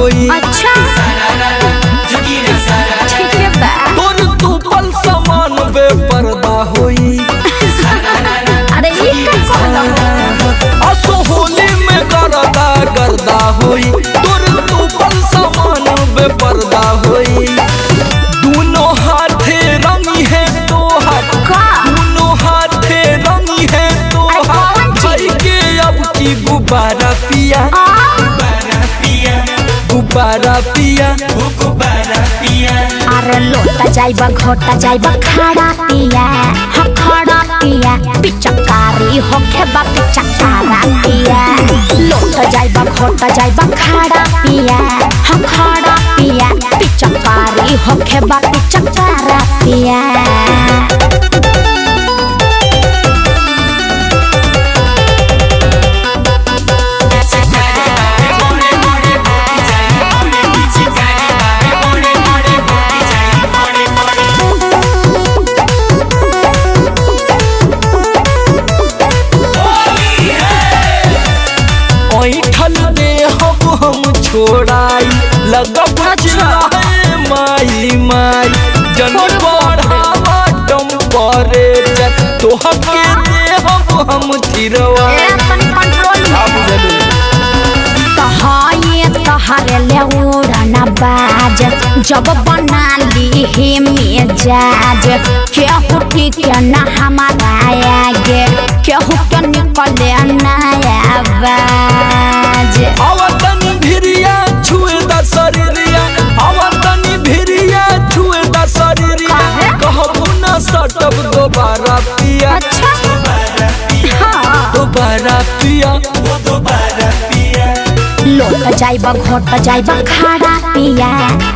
होई। अच्छा ठीक है बा तोर तू पल समान बेपर्दा होई। अरे ये का कहला असो होली में करदा गर्दा होई। तोर तू पल समान बेपर्दा होई। दोनों हाथे रंगी है तो हाथ का दोनों हाथे रंगी है तो हाथ भाई के अब की गुब्बारा पिया गुब्बारा पिया गुब्बारा पिया। अरे लोटा जाइबा घोटा जाइबा खड़ा पिया हाँ खड़ा पिया पिचकारी होके बा पिचकारा पिया। लोटा जाइबा घोटा जाइबा खड़ा पिया हाँ खड़ा पिया पिचकारी होके बा पिचकारा पिया। ऐठल दे हम छोड़ाई लगब चिल्लाए माई माई जन बढ़ावा टेम्परेचर तोहके दे हम थिरवा। तहारे ले उड़ना बाज जब बना ली ही मिजाज केहू के ना हमारा आगे केहू के निकले नया बाज। आवतन भिरिया छुए द शरीरिया आवतन भिरिया छुए द शरीरिया कहबू ना सटब दोबारा पिया। अच्छा हाँ दोबारा पिया दोबारा पिया। लोट जाइबा घोट जाइबा खड़ा पिया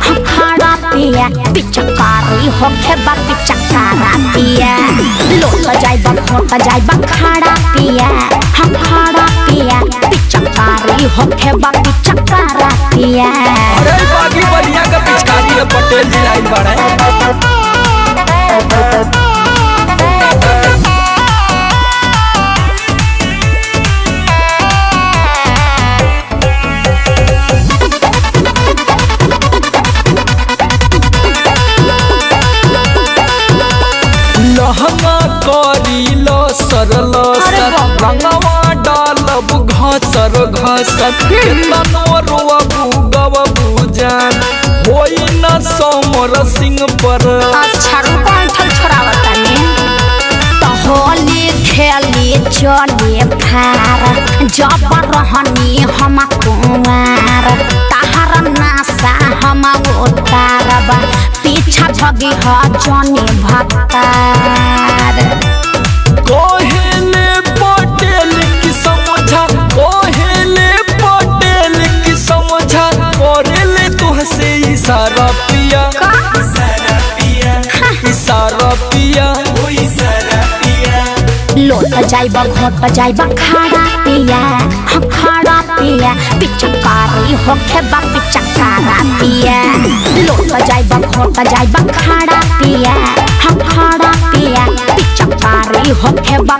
हम खड़ा पिया पिचकारी होके बा पिचकारा पिया। लोट जाइबा घोट जाइबा खड़ा पिया हम खड़ा पिया पिचकारी होके बा पिचकारा पिया। अरे बागी बलिया का पिचकारी है पटेल जी लाइन बड़ा लहंगा करी लो सरल सर रंगवा डालब घसर घसर केतनो रोबू गबू जान होई न समर सिंह पर। अच्छा रूपांठल छोड़ावता ने तो होली खेली चली फार जब रहनी हम कुमार तहार नासा हम उतारब पीछा भगी ह जनी भक्तार। कोहेले पटेल की समझा कोहेले पटेल की समझा करेले तुहसे इशारा पिया इशारा पिया इशारा पिया इशारा पिया। लोट जाइबा घोट जाइबा खड़ा पिया हम खड़ा पिया पिचकारी होके बा पिचकारा पिया। लोट जाइबा घोट जाइबा खड़ा पिया हम खड़ा पिया पिचकारी होके बा